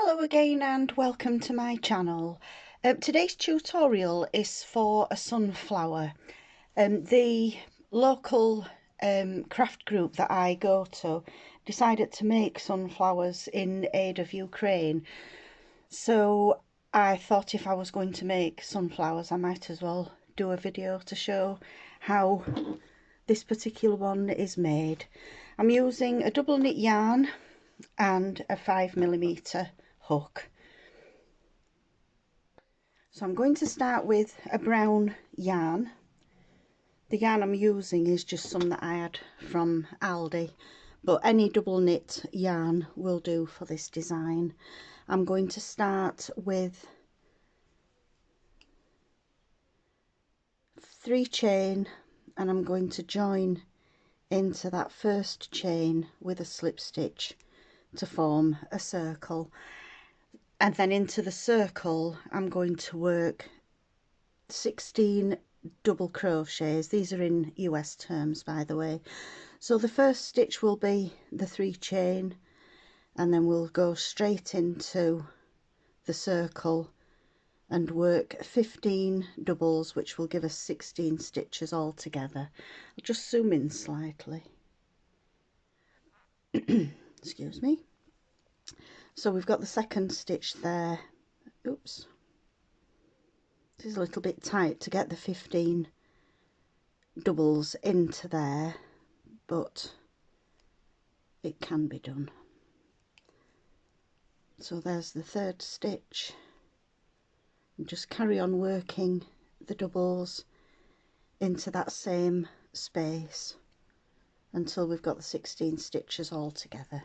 Hello again and welcome to my channel. Today's tutorial is for a sunflower. The local craft group that I go to decided to make sunflowers in aid of Ukraine. So I thought if I was going to make sunflowers I might as well do a video to show how this particular one is made. I'm using a double knit yarn and a 5mm hook. So I'm going to start with a brown yarn. The yarn I'm using is just some that I had from Aldi, but any double knit yarn will do for this design. I'm going to start with 3 chain and I'm going to join into that first chain with a slip stitch to form a circle, and then into the circle I'm going to work 16 double crochets. These are in US terms, by the way. So the first stitch will be the 3 chain, and then we'll go straight into the circle and work 15 doubles, which will give us 16 stitches all together. I'll just zoom in slightly. Excuse me. So we've got the second stitch there. Oops, this is a little bit tight to get the 15 doubles into there, but it can be done. So there's the third stitch, and just carry on working the doubles into that same space until we've got the 16 stitches all together.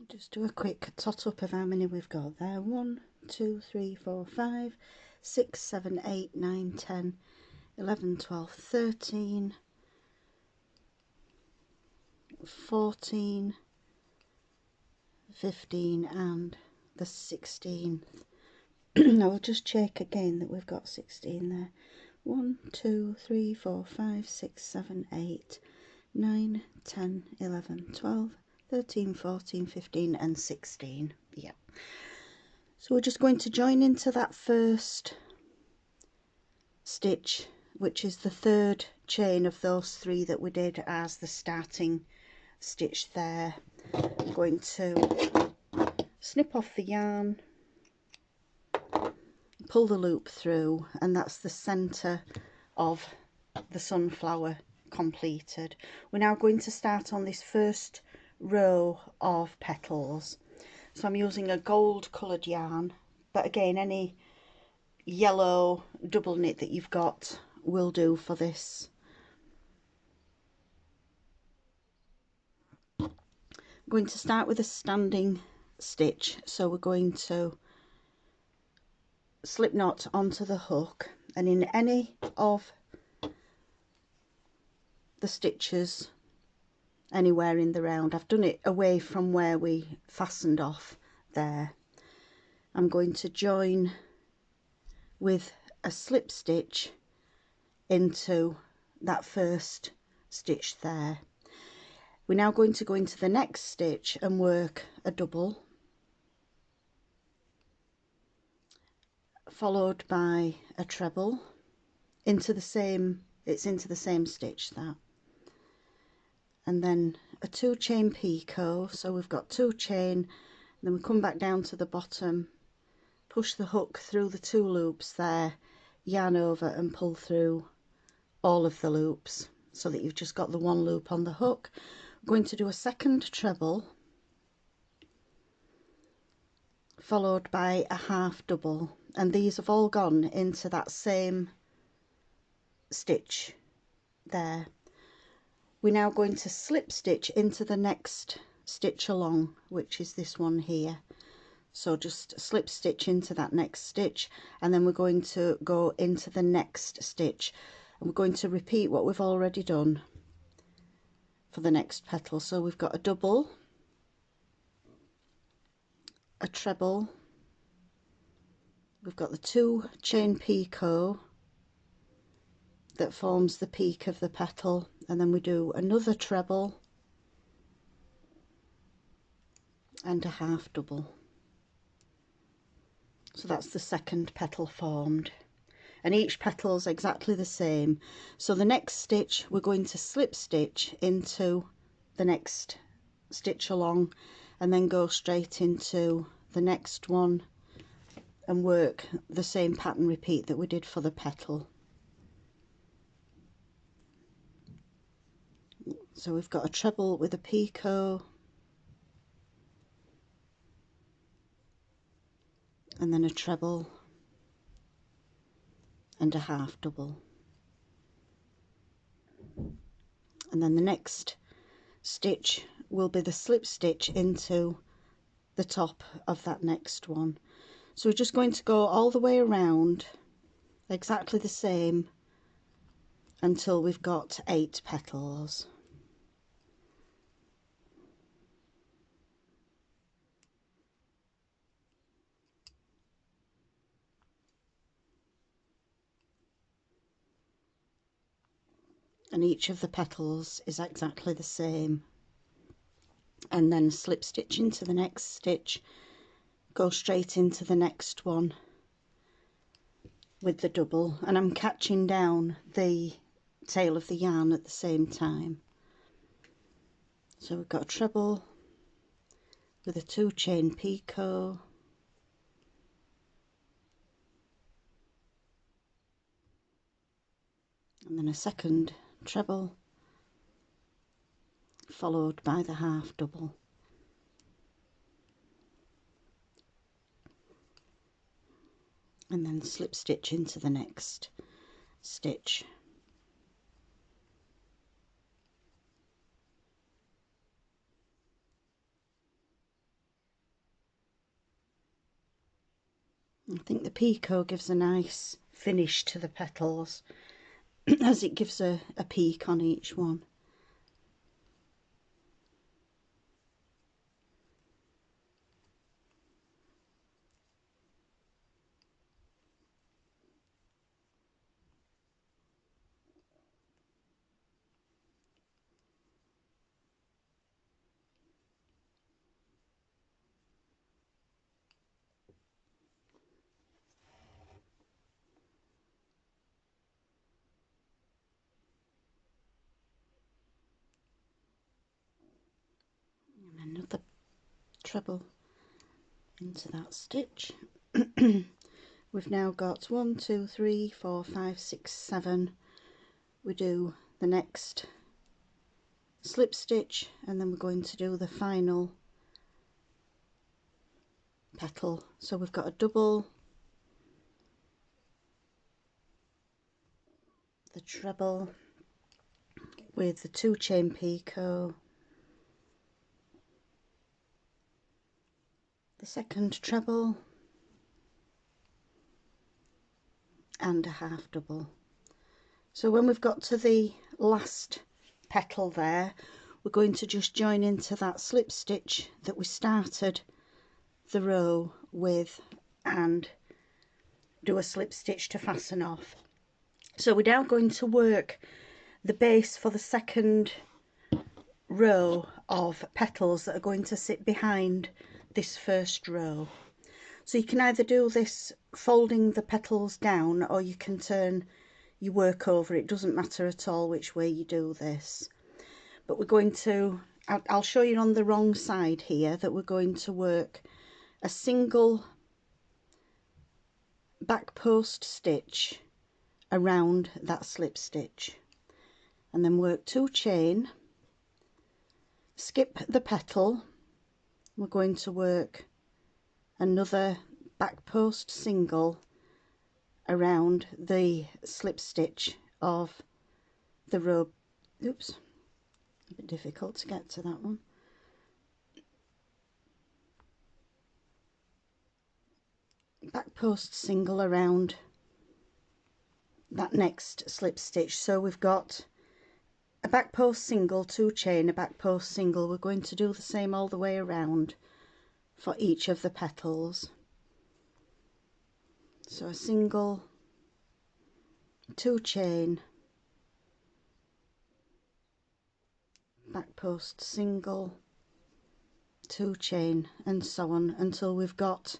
Just do a quick tot up of how many we've got there. 1, 2, 3, 4, 5, 6, 7, 8, 9, 10, 11, 12, 13, 14, 15 and the 16th. Now we'll just check again that we've got 16 there. 1, 2, 3, 4, 5, 6, 7, 8, 9, 10, 11, 12, 13, 14, 15 and 16. Yeah. So we're just going to join into that first stitch, which is the third chain of those 3 that we did as the starting stitch there. I'm going to snip off the yarn, pull the loop through, and that's the center of the sunflower completed. We're now going to start on this first row of petals. So I'm using a gold coloured yarn, but again any yellow double knit that you've got will do for this. I'm going to start with a standing stitch, so we're going to slip knot onto the hook, and in any of the stitches anywhere in the round, I've done it away from where we fastened off there, I'm going to join with a slip stitch into that first stitch there. We're now going to go into the next stitch and work a double, followed by a treble into the same, it's into the same stitch that, and then a 2 chain picot. So we've got 2 chain, then we come back down to the bottom, push the hook through the 2 loops there, yarn over and pull through all of the loops so that you've just got the 1 loop on the hook. I'm going to do a second treble followed by a half double, and these have all gone into that same stitch there. We're now going to slip stitch into the next stitch along, which is this one here. So just slip stitch into that next stitch, and then we're going to go into the next stitch, and we're going to repeat what we've already done for the next petal. So we've got a double, a treble, we've got the 2 chain picot that forms the peak of the petal, and then we do another treble and a half double. So that's the second petal formed, and each petal is exactly the same. So the next stitch we're going to slip stitch into the next stitch along, and then go straight into the next one and work the same pattern repeat that we did for the petal. So we've got a treble with a picot, and then a treble and a half double, and then the next stitch will be the slip stitch into the top of that next one. So we're just going to go all the way around exactly the same until we've got 8 petals. And each of the petals is exactly the same, and then slip stitch into the next stitch, go straight into the next one with the double, and I'm catching down the tail of the yarn at the same time. So we've got a treble with a 2 chain picot, and then a second treble followed by the half double, and then slip stitch into the next stitch. I think the picot gives a nice finish to the petals as it gives a peak on each one. And another treble into that stitch. We've now got 1, 2, 3, 4, 5, 6, 7. We do the next slip stitch, and then we're going to do the final petal. So we've got a double, the treble with the 2 chain picot, the second treble and a half double. So when we've got to the last petal there, we're going to just join into that slip stitch that we started the row with and do a slip stitch to fasten off. So we're now going to work the base for the second row of petals that are going to sit behind this first row. So you can either do this folding the petals down, or you can turn your work over. It doesn't matter at all which way you do this, but we're going to, I'll show you on the wrong side here that we're going to work a single back post stitch around that slip stitch, and then work 2 chain, skip the petal. We're going to work another back post single around the slip stitch of the row. Oops, a bit difficult to get to that one. back post single around that next slip stitch. So we've got a back post single, 2 chain, a back post single. We're going to do the same all the way around for each of the petals. So a single, 2 chain, back post single, 2 chain, and so on until we've got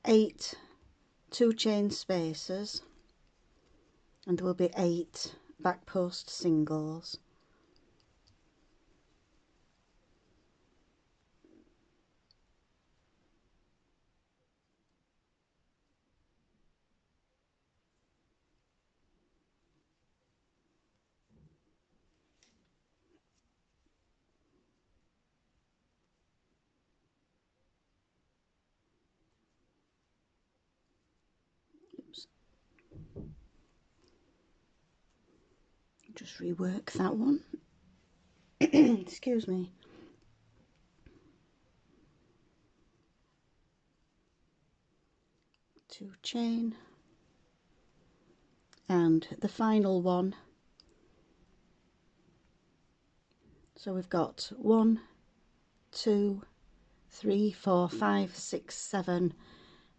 8 2 chain spaces, and there will be 8 back post singles. Oops. Just rework that one. Excuse me. Two chain, and the final one. So we've got 1, 2, 3, 4, 5, 6, 7.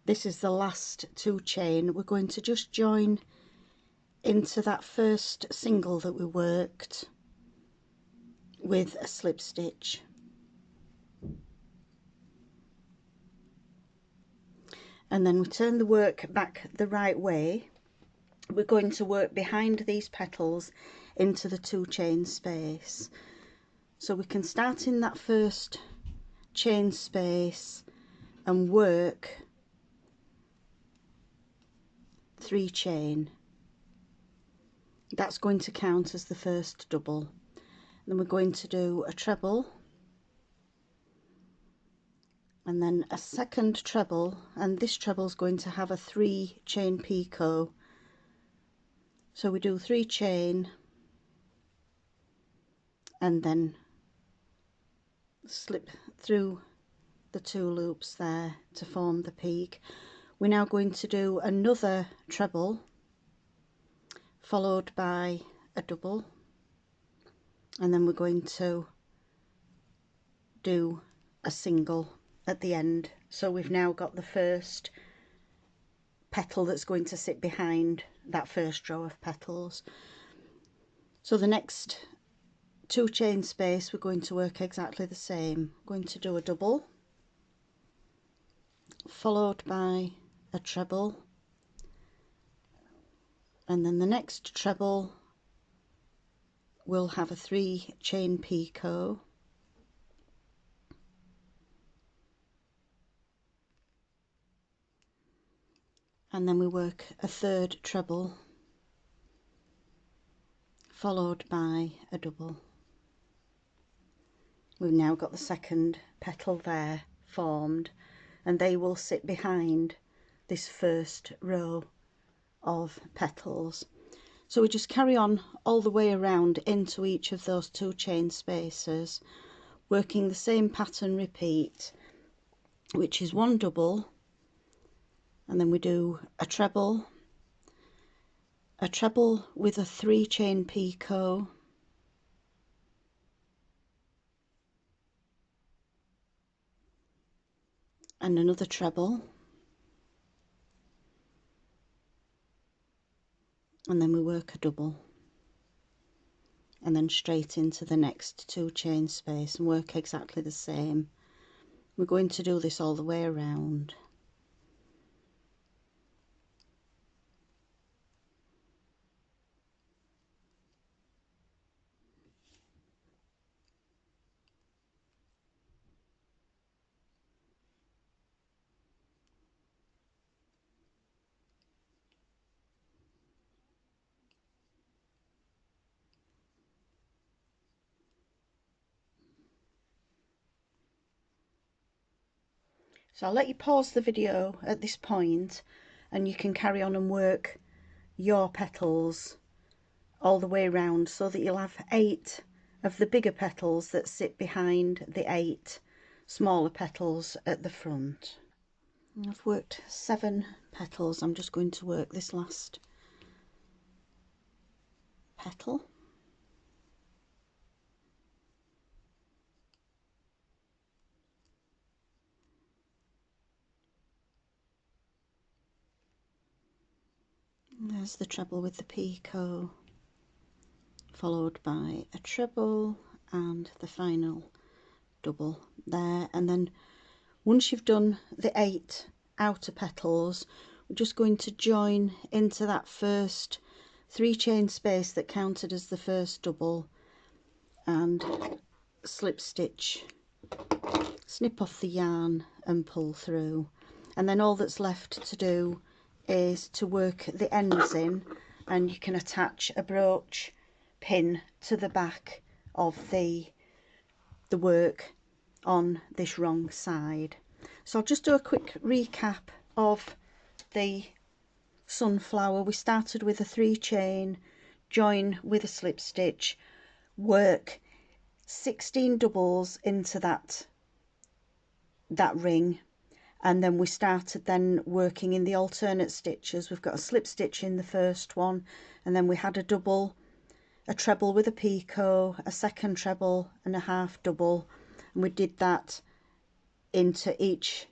This is the last 2 chain. We're going to just join into that first single that we worked with a slip stitch. And then we turn the work back the right way. We're going to work behind these petals into the 2 chain space. So we can start in that first chain space and work 3 chain. That's going to count as the first double. Then we're going to do a treble, and then a second treble, and this treble is going to have a 3 chain picot. So we do 3 chain and then slip through the 2 loops there to form the peak. We're now going to do another treble followed by a double, and then we're going to do a single at the end. So we've now got the first petal that's going to sit behind that first row of petals. So the next 2 chain space we're going to work exactly the same. We're going to do a double followed by a treble, and then the next treble will have a 3 chain picot, and then we work a third treble followed by a double. We've now got the second petal there formed, and they will sit behind this first row of petals. So we just carry on all the way around into each of those 2 chain spaces, working the same pattern repeat, which is 1 double, and then we do a treble with a 3 chain picot, and another treble, and then we work a double, and then straight into the next 2 chain space and work exactly the same. We're going to do this all the way around. So I'll let you pause the video at this point, and you can carry on and work your petals all the way around, so that you'll have 8 of the bigger petals that sit behind the 8 smaller petals at the front. I've worked 7 petals. I'm just going to work this last petal. And there's the treble with the picot, followed by a treble and the final double there. And then once you've done the 8 outer petals, we're just going to join into that first 3 chain space that counted as the first double and slip stitch, snip off the yarn and pull through. And then all that's left to do is to work the ends in, and you can attach a brooch pin to the back of the work on this wrong side. So I'll just do a quick recap of the sunflower. We started with a 3 chain, join with a slip stitch, work 16 doubles into that ring, and then we started then working in the alternate stitches. We've got a slip stitch in the first one, and then we had a double, a treble with a picot, a second treble and a half double, and we did that into each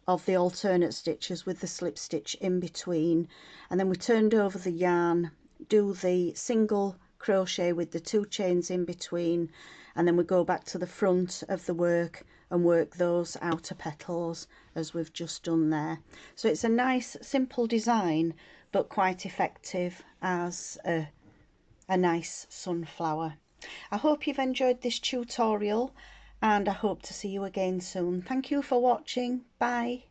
of the alternate stitches with the slip stitch in between. And then we turned over the yarn, do the single crochet with the 2 chains in between, and then we go back to the front of the work and work those outer petals as we've just done there. So it's a nice simple design, but quite effective as a nice sunflower. I hope you've enjoyed this tutorial, and I hope to see you again soon. Thank you for watching. Bye.